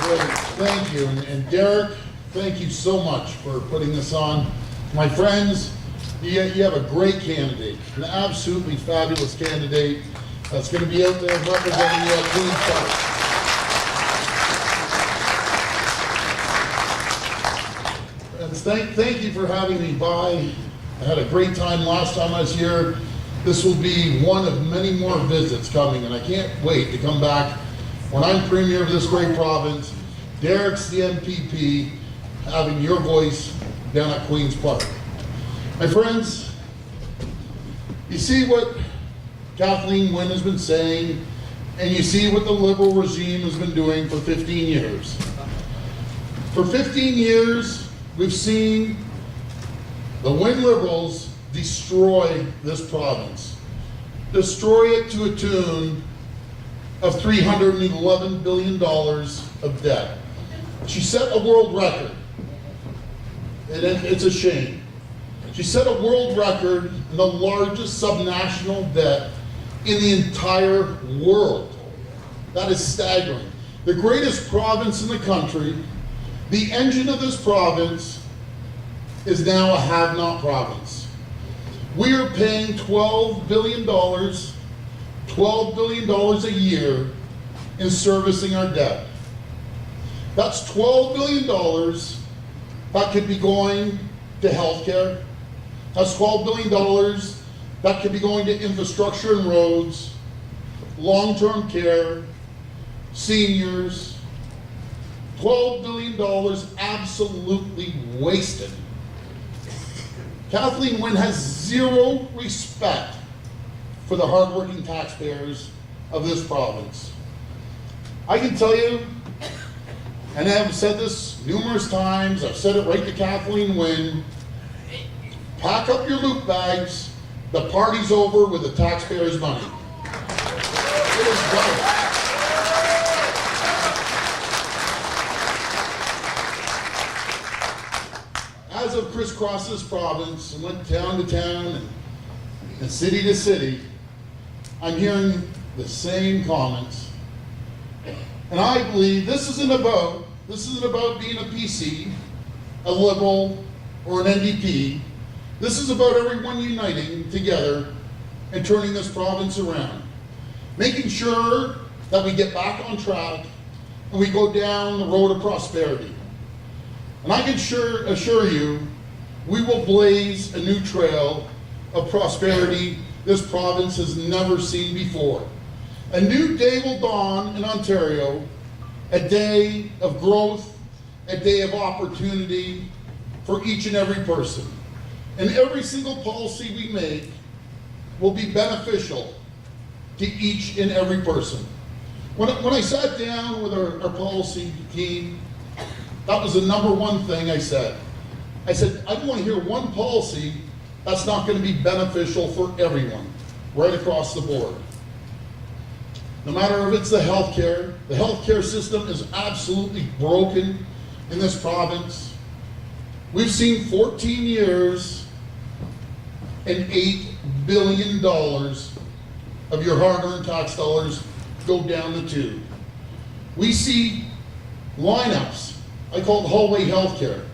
Great, thank you. And Derek, thank you so much for putting this on. My friends, you have a great candidate, an absolutely fabulous candidate that's going to be out there representing Queens Park. And thank you for having me by. I had a great time last time I was here. This will be one of many more visits coming, and I can't wait to come back when I'm premier of this great province. Derek's the MPP, having your voice down at Queens Park. My friends, you see what Kathleen Wynne has been saying, and you see what the Liberal regime has been doing for 15 years. For 15 years, we've seen the Wynne Liberals destroy this province. Destroy it to a tune of $311 billion of debt. She set a world record, and it's a shame. She set a world record in the largest subnational debt in the entire world. That is staggering. The greatest province in the country, the engine of this province, is now a have-not province. We are paying $12 billion a year in servicing our debt. That's $12 billion that could be going to healthcare. That's $12 billion that could be going to infrastructure and roads, long-term care, seniors. $12 billion absolutely wasted. Kathleen Wynne has zero respect for the hardworking taxpayers of this province. I can tell you, and I've said this numerous times, I've said it right to Kathleen Wynne, pack up your loot bags, the party's over with the taxpayers' money. It is done. As I've crisscrossed this province and went town to town and city to city, I'm hearing the same comments. And I believe this isn't about being a PC, a Liberal, or an NDP. This is about everyone uniting together and turning this province around. Making sure that we get back on track and we go down the road of prosperity. And I can assure you, we will blaze a new trail of prosperity this province has never seen before. A new day will dawn in Ontario, a day of growth, a day of opportunity for each and every person. And every single policy we make will be beneficial to each and every person. When I sat down with our policy team, that was the number one thing I said. I said, I don't want to hear one policy that's not going to be beneficial for everyone, right across the board. No matter if it's the healthcare system is absolutely broken in this province. We've seen 14 years and $8 billion of your hard-earned tax dollars go down the tube. We see lineups. I call it hallway healthcare.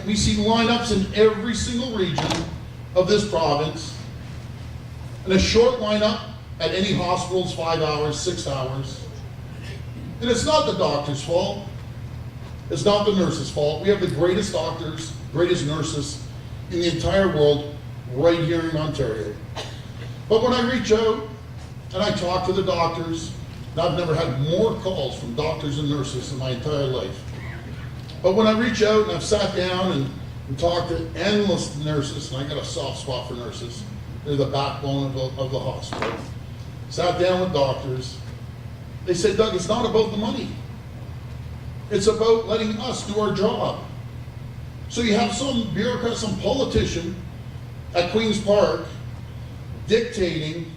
We see lineups in every single region of this province. And a short lineup at any hospital is 5 hours, 6 hours. And it's not the doctor's fault. It's not the nurse's fault. We have the greatest doctors, greatest nurses in the entire world right here in Ontario. But when I reach out and I talk to the doctors, and I've never had more calls from doctors and nurses in my entire life. But when I reach out and I've sat down and talked to endless nurses, and I got a soft spot for nurses, they're the backbone of the hospital. Sat down with doctors, they said, Doug, it's not about the money. It's about letting us do our job. So you have some bureaucrat, some politician at Queen's Park dictating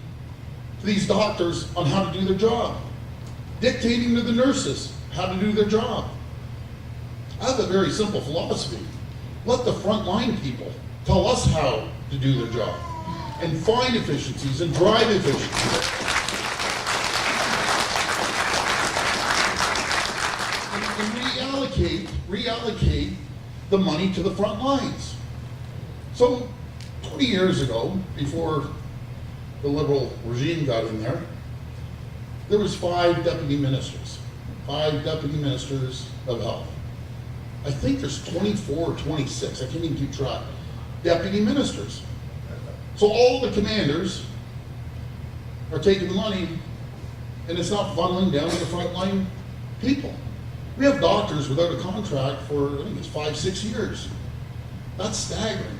to these doctors on how to do their job, dictating to the nurses how to do their job. I have a very simple philosophy. Let the frontline people tell us how to do their job and find efficiencies and drive efficiencies. reallocate the money to the front lines. So 20 years ago, before the Liberal regime got in there was 5 deputy ministers of health. I think there's 24 or 26, I can't even keep track, deputy ministers. So all the commanders are taking the money and it's not funneling down to the frontline people. We have doctors without a contract for, I think it's 5-6 years. That's staggering.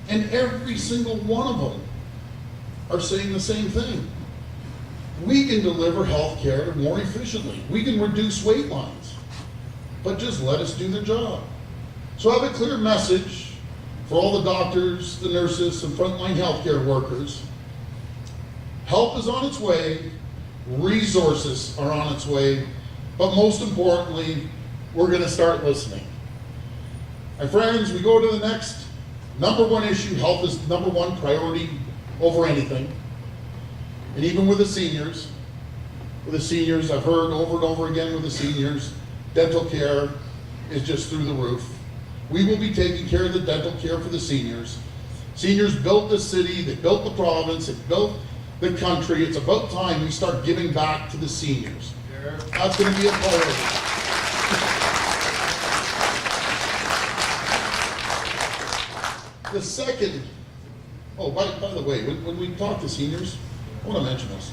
And every single one of them are saying the same thing. We can deliver health care more efficiently. We can reduce wait lines, but just let us do the job. So I have a clear message for all the doctors, the nurses, and frontline healthcare workers. Help is on its way, resources are on its way, but most importantly, we're gonna start listening. My friends, we go to the next number one issue. Health is number one priority over anything. And even with the seniors, I've heard over and over again with the seniors, dental care is just through the roof. We will be taking care of the dental care for the seniors. Seniors built the city, they built the province, they built the country. It's about time we start giving back to the seniors. That's going to be a priority. The second, by the way, when we talk to seniors, I want to mention this.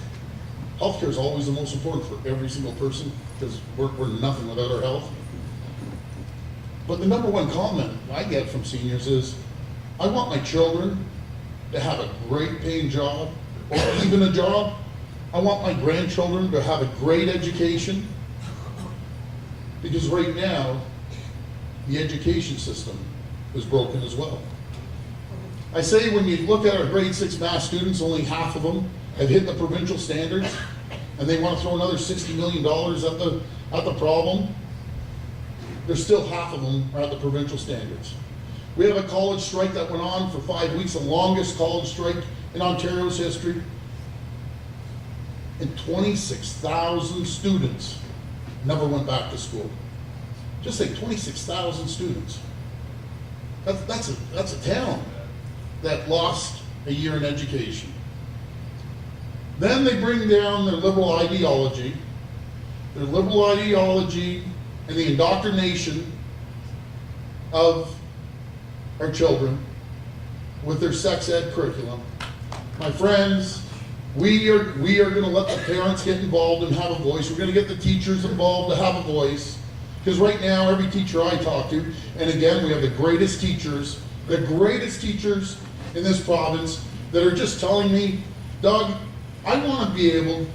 Healthcare is always the most important for every single person because we're nothing without our health. But the number one comment I get from seniors is, I want my children to have a great paying job or even a job. I want my grandchildren to have a great education because right now the education system is broken as well. I say when you look at our grade 6 math students, only half of them have hit the provincial standards, and they want to throw another $60 million at the problem. There's still half of them are at the provincial standards. We have a college strike that went on for 5 weeks, the longest college strike in Ontario's history. And 26,000 students never went back to school. Just say 26,000 students. That's a town that lost a year in education. Then they bring down their liberal ideology and the indoctrination of our children with their sex ed curriculum. My friends, we are going to let the parents get involved and have a voice. We're going to get the teachers involved to have a voice. Because right now, every teacher I talk to, and again, we have the greatest teachers in this province that are just telling me, Doug, I want to be able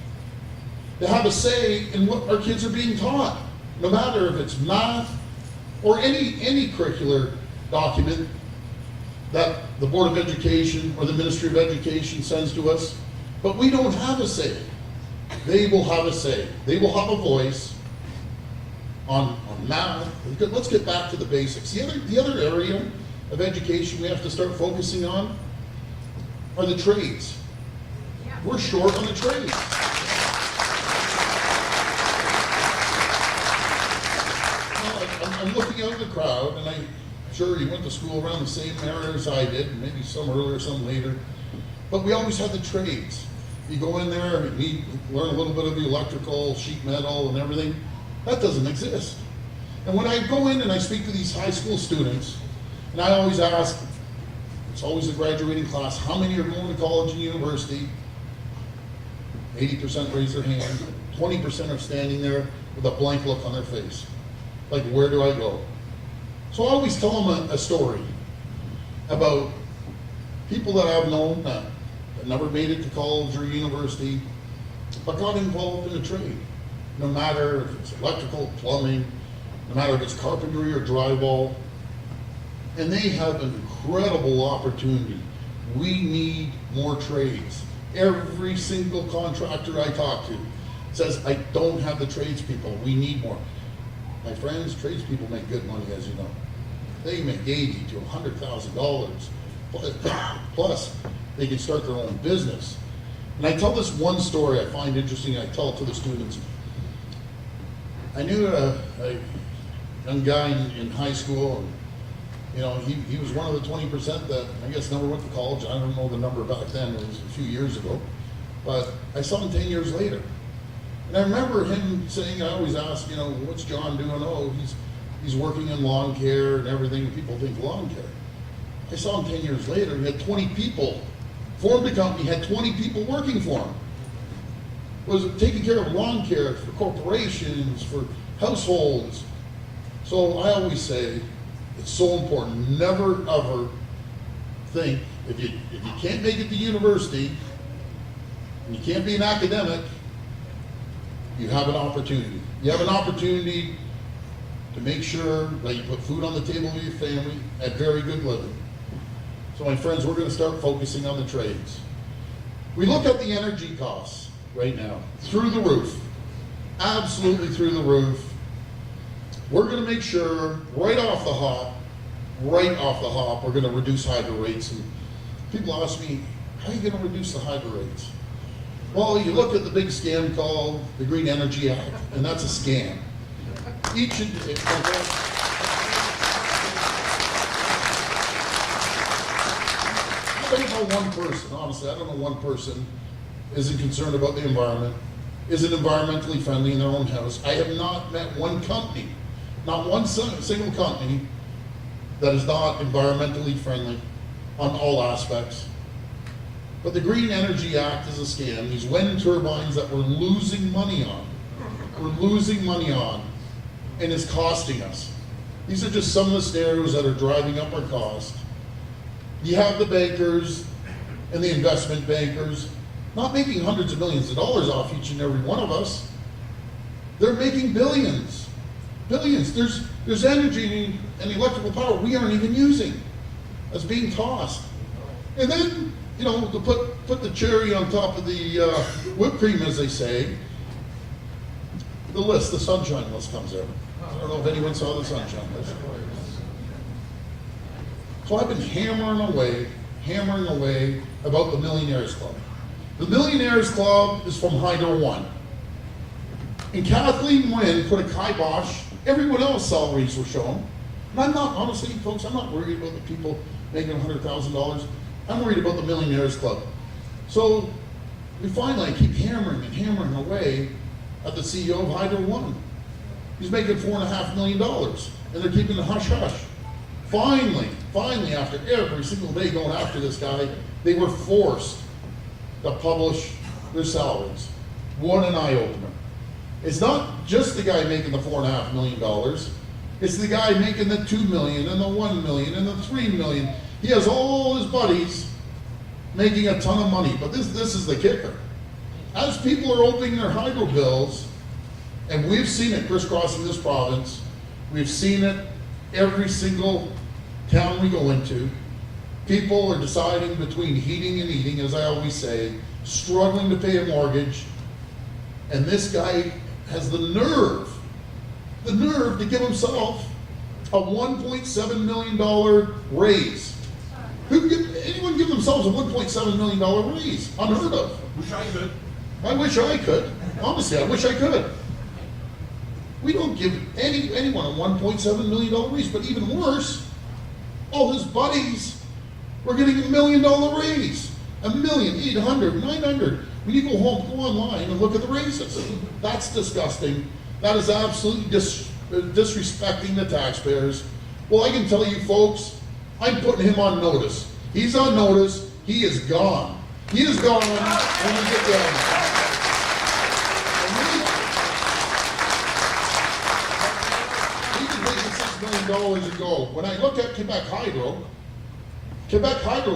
to have a say in what our kids are being taught, no matter if it's math or any curricular document that the Board of Education or the Ministry of Education sends to us. But we don't have a say. They will have a say. They will have a voice on math. Let's get back to the basics. The other area of education we have to start focusing on are the trades. We're short on the trades. I'm looking out at the crowd, and I'm sure you went to school around the same era as I did, maybe some earlier, some later. But we always had the trades. You go in there and you learn a little bit of the electrical, sheet metal, and everything. That doesn't exist. And when I go in and I speak to these high school students, and I always ask, it's always a graduating class, how many are going to college and university? 80% raise their hand. 20% are standing there with a blank look on their face. Like, where do I go? So I always tell them a story about people that I've known that never made it to college or university, but got involved in a trade. No matter if it's electrical, plumbing, no matter if it's carpentry or drywall. And they have an incredible opportunity. We need more trades. Every single contractor I talk to says, I don't have the tradespeople, we need more. My friends, tradespeople make good money, as you know. They make $80,000 to $100,000. Plus, they can start their own business. And I tell this one story I find interesting, I tell it to the students. I knew a young guy in high school, and you know, he was one of the 20% that I guess never went to college. I don't know the number back then, it was a few years ago. But I saw him 10 years later. And I remember him saying, I always ask, you know, what's John doing? Oh, he's working in lawn care and everything. People think lawn care. I saw him 10 years later, he had 20 people, formed a company, had 20 people working for him. Was taking care of lawn care for corporations, for households. So I always say, it's so important, never ever think, if you can't make it to university, and you can't be an academic, you have an opportunity. You have an opportunity to make sure that you put food on the table for your family at very good living. So my friends, we're gonna start focusing on the trades. We look at the energy costs right now, through the roof, absolutely through the roof. We're gonna make sure, right off the hop, we're gonna reduce hydro rates. And people ask me, how are you gonna reduce the hydro rates? Well, you look at the big scam called the Green Energy Act, and that's a scam. I don't know one person, honestly, I don't know one person isn't concerned about the environment, isn't environmentally friendly in their own house. I have not met one company, not one single company that is not environmentally friendly on all aspects. But the Green Energy Act is a scam. These wind turbines that we're losing money on, and it's costing us. These are just some of the scenarios that are driving up our cost. You have the bankers and the investment bankers not making hundreds of millions of dollars off each and every one of us. They're making billions. Billions. There's energy and electrical power we aren't even using that's being tossed. And then, you know, to put the cherry on top of the whipped cream, as they say, the sunshine list comes out. I don't know if anyone saw the sunshine list. So I've been hammering away about the Millionaires Club. The Millionaires Club is from Hydro One. And Kathleen Wynne put a kibosh. Everyone else's salaries were shown. And I'm not, honestly, folks, I'm not worried about the people making $100,000. I'm worried about the Millionaires Club. So we finally keep hammering away at the CEO of Hydro One. He's making $4.5 million, and they're keeping the hush-hush. Finally, after every single day going after this guy, they were forced to publish their salaries. What an eye-opener. It's not just the guy making the $4.5 million, it's the guy making the $2 million and the $1 million and the $3 million. He has all his buddies making a ton of money, but this is the kicker. As people are opening their hydro bills, and we've seen it crisscrossing this province, we've seen it every single town we go into, people are deciding between heating and eating, as I always say, struggling to pay a mortgage, and this guy has the nerve to give himself a $1.7 million raise. Anyone give themselves a $1.7 million raise? Unheard of. Wish I could. I wish I could. Honestly, I wish I could. We don't give anyone a $1.7 million raise, but even worse, all his buddies were getting $1 million raise. $1 million, 800, 900. When you go home, go online and look at the raises. That's disgusting. That is absolutely disrespecting the taxpayers. Well, I can tell you folks, I'm putting him on notice. He's on notice. He is gone. He is gone when we get down there. He can make $6 million ago. When I look at Quebec Hydro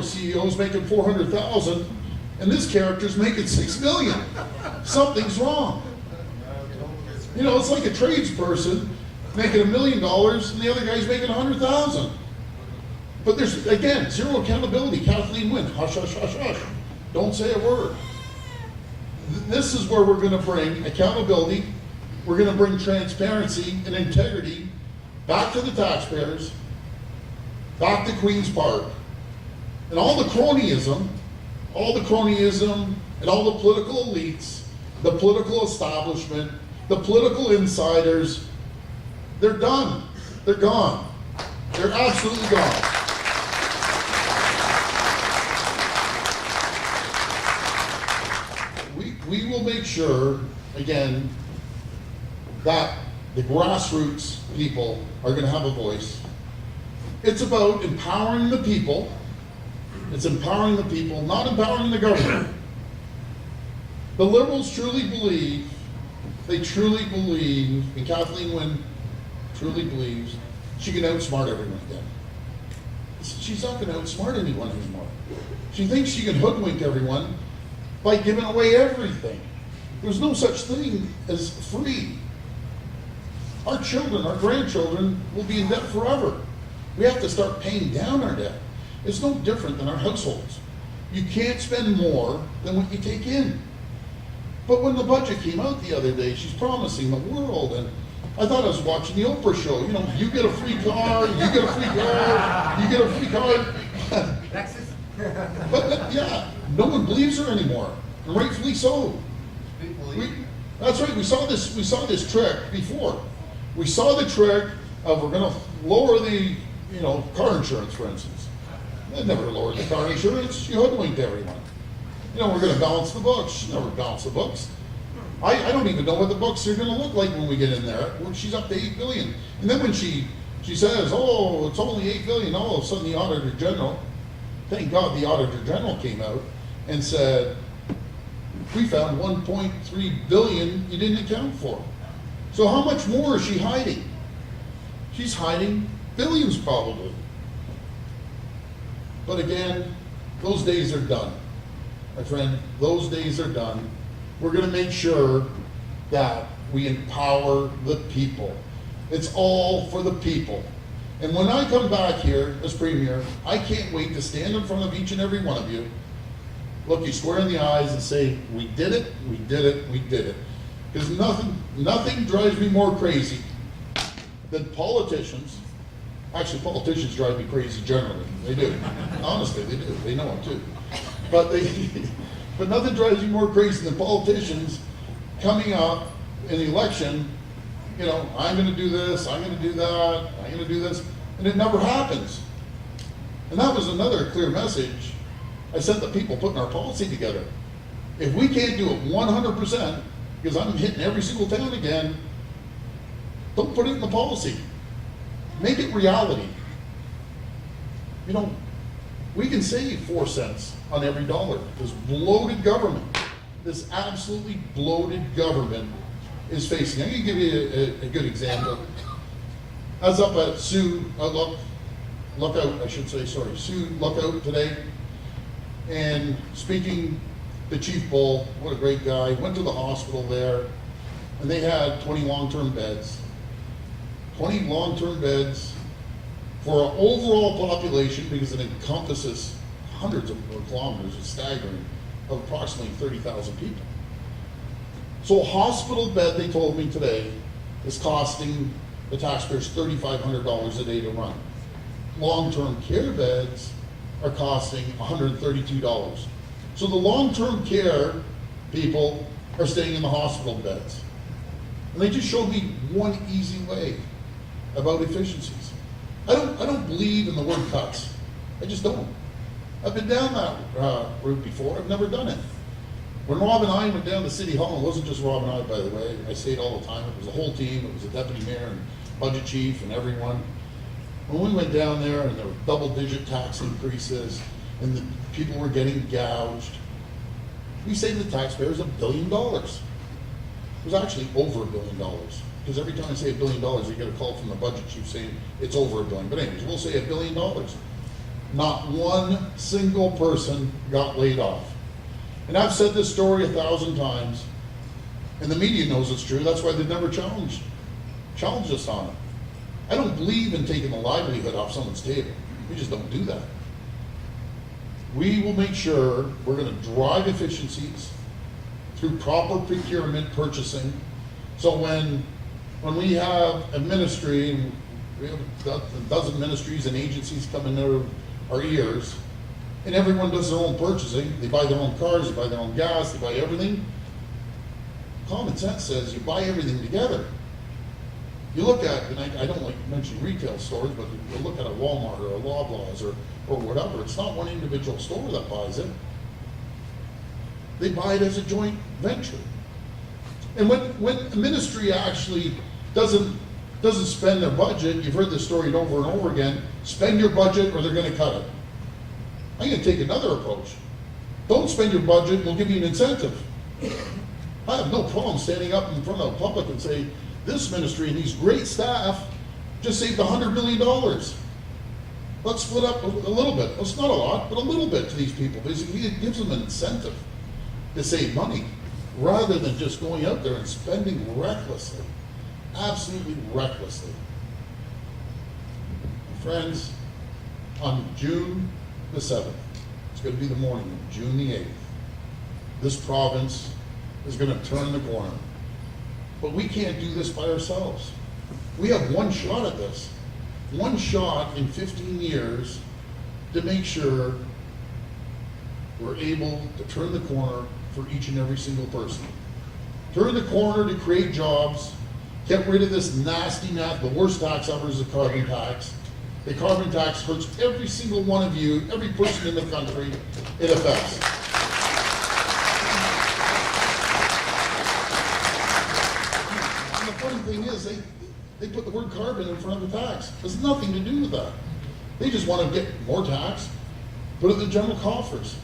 CEO is making $400,000, and this character's making $6 million. Something's wrong. You know, it's like a tradesperson making $1 million, and the other guy's making $100,000. But there's, again, zero accountability. Kathleen Wynne, hush, hush, hush, hush. Don't say a word. This is where we're going to bring accountability. We're going to bring transparency and integrity back to the taxpayers, back to Queen's Park. And all the cronyism and all the political elites, the political establishment, the political insiders, they're done. They're gone. They're absolutely gone. We will make sure, again, that the grassroots people are going to have a voice. It's about empowering the people. It's empowering the people, not empowering the government. The Liberals truly believe, and Kathleen Wynne truly believes, she can outsmart everyone again. She's not going to outsmart anyone anymore. She thinks she can hoodwink everyone by giving away everything. There's no such thing as free. Our children, our grandchildren will be in debt forever. We have to start paying down our debt. It's no different than our households. You can't spend more than what you take in. But when the budget came out the other day, she's promising the world, and I thought I was watching the Oprah show. You know, you get a free car, you get a free car, you get a free car. But yeah, no one believes her anymore, and rightfully so. That's right. We saw this trick before. We saw the trick of we're going to lower the car insurance, for instance. They never lowered the car insurance. She hoodwinked everyone. We're going to balance the books. She never balanced the books. I don't even know what the books are going to look like when we get in there. She's up to $8 billion, and then when she says, "Oh, it's only $8 billion," all of a sudden the Auditor General, thank God the Auditor General came out and said, "We found $1.3 billion you didn't account for." So how much more is she hiding? She's hiding billions probably. But again, those days are done. My friend, those days are done. We're going to make sure that we empower the people. It's all for the people. And when I come back here as Premier, I can't wait to stand in front of each and every one of you, look you square in the eyes and say, "We did it, we did it, we did it." Because nothing drives me more crazy than politicians. Actually, politicians drive me crazy generally. They do. Honestly, they do. They know it too. But nothing drives me more crazy than politicians coming up in the election, I'm going to do this, I'm going to do that, I'm going to do this, and it never happens. And that was another clear message I sent the people putting our policy together. If we can't do it 100%, because I'm hitting every single town again, don't put it in the policy. Make it reality. We can save 4 cents on every dollar. This bloated government, this absolutely bloated government is facing. I'm going to give you a good example. I was up at Sioux Lookout today, and speaking to Chief Bull, what a great guy, went to the hospital there, and they had 20 long-term beds. 20 long-term beds for an overall population, because it encompasses hundreds of kilometers, it's staggering, of approximately 30,000 people. So a hospital bed, they told me today, is costing the taxpayers $3,500 a day to run. Long-term care beds are costing $132. So the long-term care people are staying in the hospital beds. And they just showed me one easy way about efficiencies. I don't believe in the word cuts. I just don't. I've been down that route before. I've never done it. When Rob and I went down to City Hall, it wasn't just Rob and I, by the way. I stayed all the time. It was the whole team. It was the deputy mayor and budget chief and everyone. When we went down there and there were double-digit tax increases and the people were getting gouged, we saved the taxpayers $1 billion. It was actually over $1 billion. Because every time I say $1 billion, you get a call from the budget chief saying it's over $1 billion. But anyways, we'll say $1 billion. Not one single person got laid off. And I've said this story 1,000 times, and the media knows it's true. That's why they've never challenged us on it. I don't believe in taking the livelihood off someone's table. We just don't do that. We will make sure we're going to drive efficiencies through proper procurement purchasing. So when we have a ministry, we have a dozen ministries and agencies coming out of our ears, and everyone does their own purchasing. They buy their own cars, they buy their own gas, they buy everything. Common sense says you buy everything together. You look at, and I don't like mentioning retail stores, but you look at a Walmart or a Loblaws or whatever, it's not one individual store that buys it. They buy it as a joint venture. And when a ministry actually doesn't spend their budget, you've heard this story over and over again, spend your budget or they're gonna cut it. I'm gonna take another approach. Don't spend your budget, we'll give you an incentive. I have no problem standing up in front of the public and say, this ministry and these great staff just saved $100 million. Let's split up a little bit. It's not a lot, but a little bit to these people. Basically, it gives them an incentive to save money rather than just going out there and spending recklessly, absolutely recklessly. Friends, on June the 7th, it's going to be the morning of June the 8th, this province is going to turn the corner. But we can't do this by ourselves. We have one shot at this. One shot in 15 years to make sure we're able to turn the corner for each and every single person. Turn the corner to create jobs, get rid of this nasty, the worst tax ever is the carbon tax. The carbon tax hurts every single one of you, every person in the country it affects. And the funny thing is, they put the word carbon in front of the tax. It has nothing to do with that. They just want to get more tax, put it in the general coffers.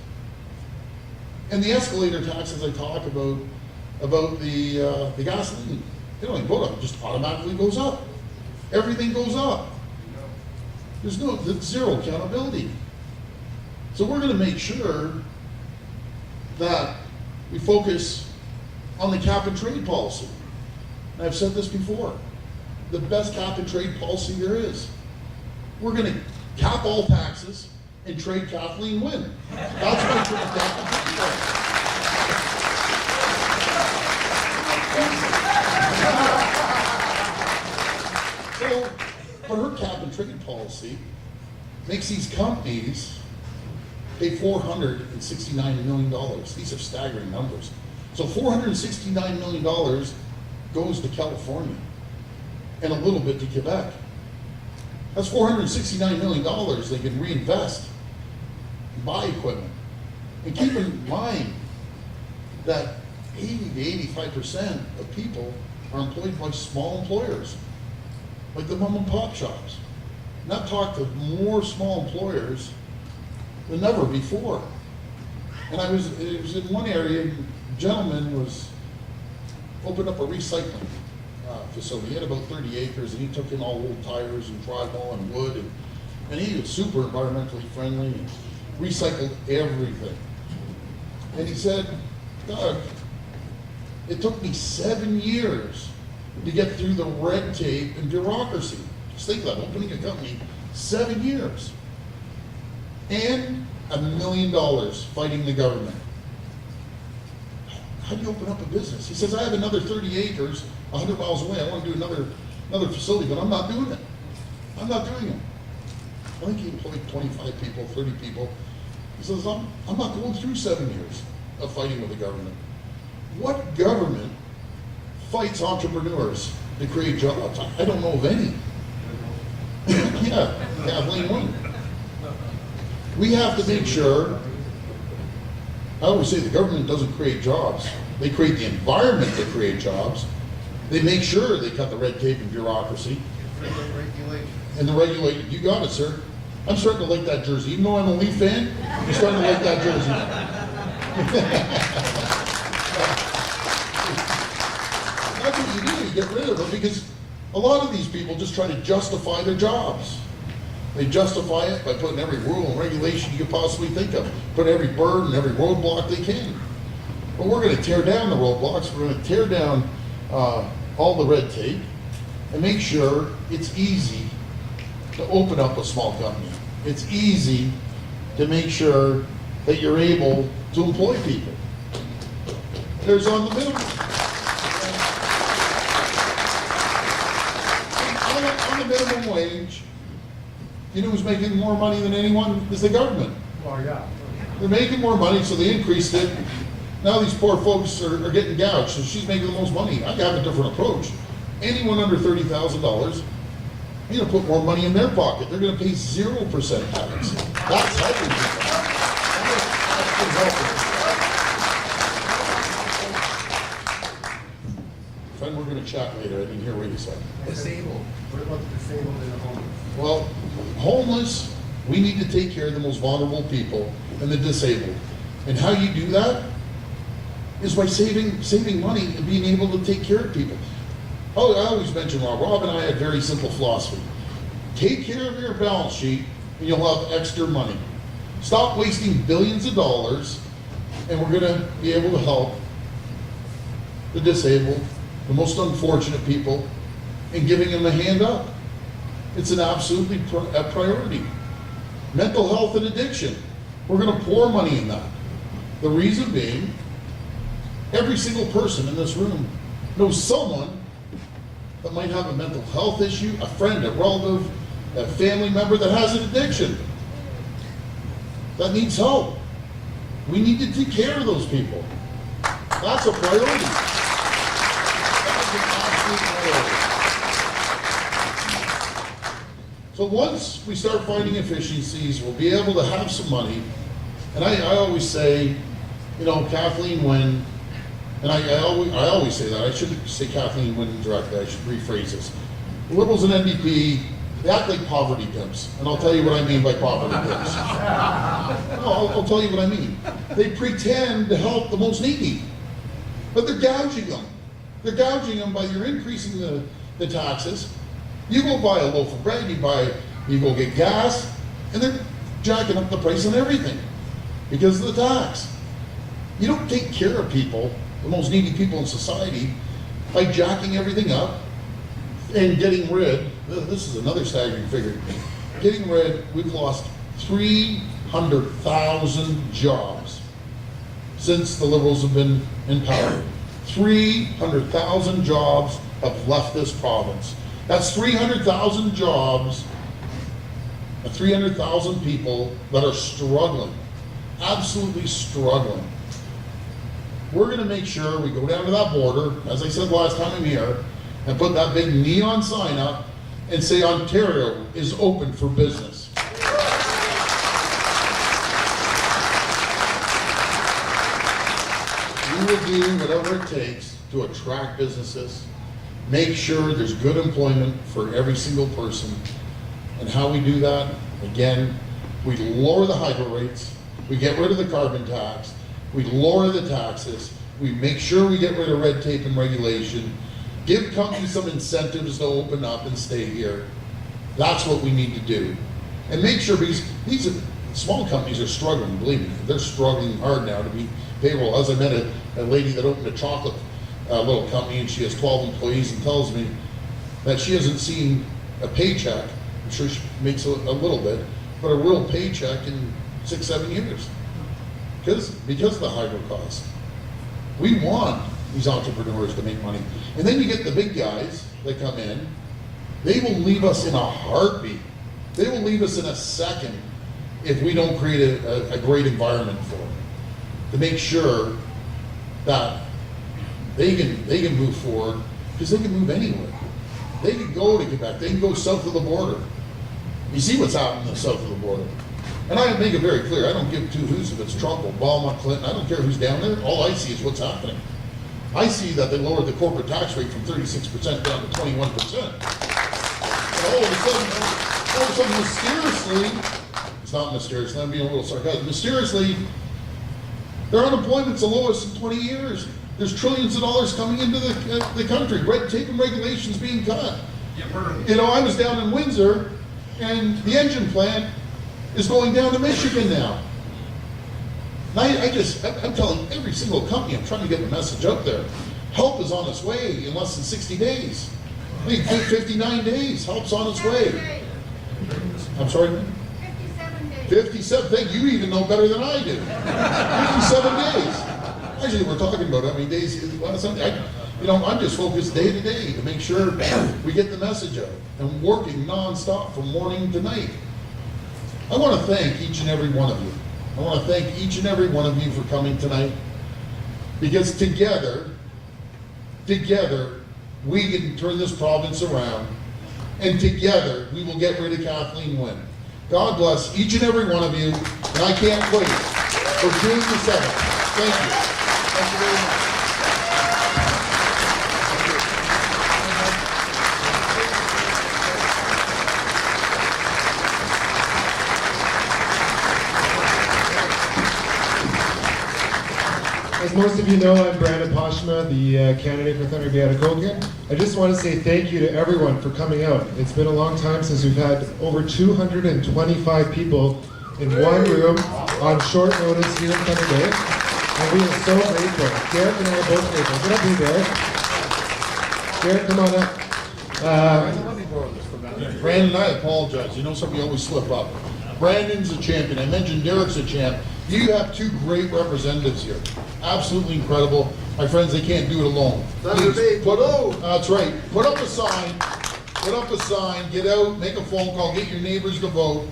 And the escalator taxes I talk about the gasoline, they don't even go up, it just automatically goes up. Everything goes up. There's zero accountability. So we're going to make sure that we focus on the cap and trade policy. And I've said this before, the best cap and trade policy there is. We're going to cap all taxes and trade Kathleen win. That's what we're going to cap and trade for. So, but her cap and trade policy makes these companies pay $469 million. These are staggering numbers. So $469 million goes to California and a little bit to Quebec. That's $469 million they can reinvest and buy equipment. And keep in mind that 80 to 85% of people are employed by small employers, like the mom and pop shops. And I've talked to more small employers than ever before. And it was in one area, a gentleman was opened up a recycling facility. He had about 30 acres and he took in all old tires and drywall and wood and he was super environmentally friendly and recycled everything. And he said, Doug, it took me 7 years to get through the red tape and bureaucracy. Just think of that, opening a company, 7 years. And $1 million fighting the government. How do you open up a business? He says, I have another 30 acres, 100 miles away. I want to do another facility, but I'm not doing it. I'm not doing it. I think he employed 25 people, 30 people. He says, I'm not going through 7 years of fighting with the government. What government fights entrepreneurs to create jobs? I don't know of any. Yeah, Kathleen won. We have to make sure, I always say the government doesn't create jobs. They create the environment to create jobs. They make sure they cut the red tape and bureaucracy. And the regulation. You got it, sir. I'm starting to like that jersey. Even though I'm a Leaf fan, I'm starting to like that jersey. That's what you do. You get rid of them because a lot of these people just try to justify their jobs. They justify it by putting every rule and regulation you could possibly think of, put every burden, every roadblock they can. But we're going to tear down the roadblocks. We're going to tear down all the red tape and make sure it's easy to open up a small company. It's easy to make sure that you're able to employ people. There's on the minimum. On the minimum wage, you know who's making more money than anyone? Is the government. Oh, yeah. They're making more money, so they increased it. Now these poor folks are getting gouged, so she's making the most money. I have a different approach. anyone under $30,000, you're gonna put more money in their pocket. They're gonna pay 0% tax. That's helping people. That's helping. Friend, we're gonna chat later. I didn't hear what you said. Disabled. What about the disabled and the homeless? Well, homeless, we need to take care of the most vulnerable people and the disabled. And how you do that is by saving money and being able to take care of people. Oh, I always mention Rob and I had very simple philosophy. Take care of your balance sheet and you'll have extra money. Stop wasting billions of dollars and we're gonna be able to help the disabled, the most unfortunate people, and giving them a hand up. It's an absolutely a priority. Mental health and addiction, we're gonna pour money in that. The reason being, every single person in this room knows someone that might have a mental health issue, a friend, a relative, a family member that has an addiction, that needs help. We need to take care of those people. That's a priority. That's an absolute priority. So once we start finding efficiencies, we'll be able to have some money. And I always say, you know, Kathleen Wynne, and I always say that. I shouldn't say Kathleen Wynne directly. I should rephrase this. The Liberals and NDP, they act like poverty pimps. And I'll tell you what I mean by poverty pimps. No, I'll tell you what I mean. They pretend to help the most needy, but they're gouging them. They're gouging them by you're increasing the taxes. You go buy a loaf of bread, you go get gas, and they're jacking up the price on everything because of the tax. You don't take care of people, the most needy people in society, by jacking everything up and getting rid, this is another staggering figure, getting rid, we've lost 300,000 jobs since the Liberals have been in power. 300,000 jobs have left this province. That's 300,000 jobs, 300,000 people that are struggling, absolutely struggling. We're going to make sure we go down to that border, as I said last time I'm here, and put that big neon sign up and say Ontario is open for business. We will do whatever it takes to attract businesses, make sure there's good employment for every single person. And how we do that, again, we lower the hydro rates, we get rid of the carbon tax, we lower the taxes, we make sure we get rid of red tape and regulation, give companies some incentives to open up and stay here. That's what we need to do. And make sure, because these small companies are struggling, believe me, they're struggling hard now to be payroll. As I met a lady that opened a chocolate little company and she has 12 employees and tells me that she hasn't seen a paycheck, I'm sure she makes a little bit, but a real paycheck in 6-7 years. Because of the hydro cost. We want these entrepreneurs to make money. And then you get the big guys that come in, they will leave us in a heartbeat. They will leave us in a second if we don't create a great environment for them. To make sure that they can move forward, because they can move anywhere. They can go to Quebec, they can go south of the border. You see what's happening south of the border. And I make it very clear, I don't give two hoots if it's Trump, Obama, Clinton, I don't care who's down there, all I see is what's happening. I see that they lowered the corporate tax rate from 36% down to 21%. And all of a sudden, mysteriously, it's not mysteriously, I'm being a little sarcastic, mysteriously, their unemployment's the lowest in 20 years. There's trillions of dollars coming into the country, red tape and regulations being cut. You know, I was down in Windsor, and the engine plant is going down to Michigan now. I'm telling every single company, I'm trying to get the message out there. Help is on its way in less than 60 days. I think 59 days, help's on its way. I'm sorry? 57 days. 57, thank you, even know better than I do. 57 days. Actually, we're talking about how many days, I'm just focused day to day to make sure we get the message out. And working nonstop from morning to night. I want to thank each and every one of you. I want to thank each and every one of you for coming tonight, because together, we can turn this province around, and together we will get rid of Kathleen Wynne. God bless each and every one of you, and I can't wait for June the 7th. Thank you. Thank you very much. As most of you know, I'm Brandon Postuma, the candidate for Thunder Bay Atikokan. I just want to say thank you to everyone for coming out. It's been a long time since we've had over 225 people in one room on short notice here in Thunder Bay, and we are so grateful. Derek and I are both grateful. Get up here, Derek. Derek, come on up. Brandon, I apologize. You know something, you always slip up. Brandon's a champion. I mentioned Derek's a champ. You have two great representatives here. Absolutely incredible. My friends, they can't do it alone. Please, that's right. Put up a sign. Put up a sign. Get out. Make a phone call. Get your neighbors to vote.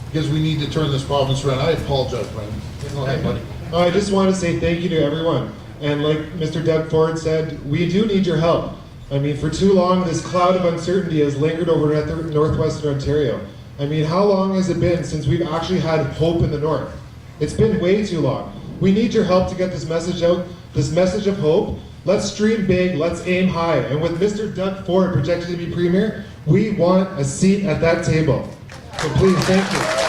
Because we need to turn this province around. I apologize, Brandon. Go ahead, buddy. I just want to say thank you to everyone. And like Mr. Doug Ford said, we do need your help. I mean, for too long, this cloud of uncertainty has lingered over northwestern Ontario. I mean, how long has it been since we've actually had hope in the north? It's been way too long. We need your help to get this message out, this message of hope. Let's dream big, let's aim high. And with Mr. Doug Ford projected to be premier, we want a seat at that table. So please, thank you.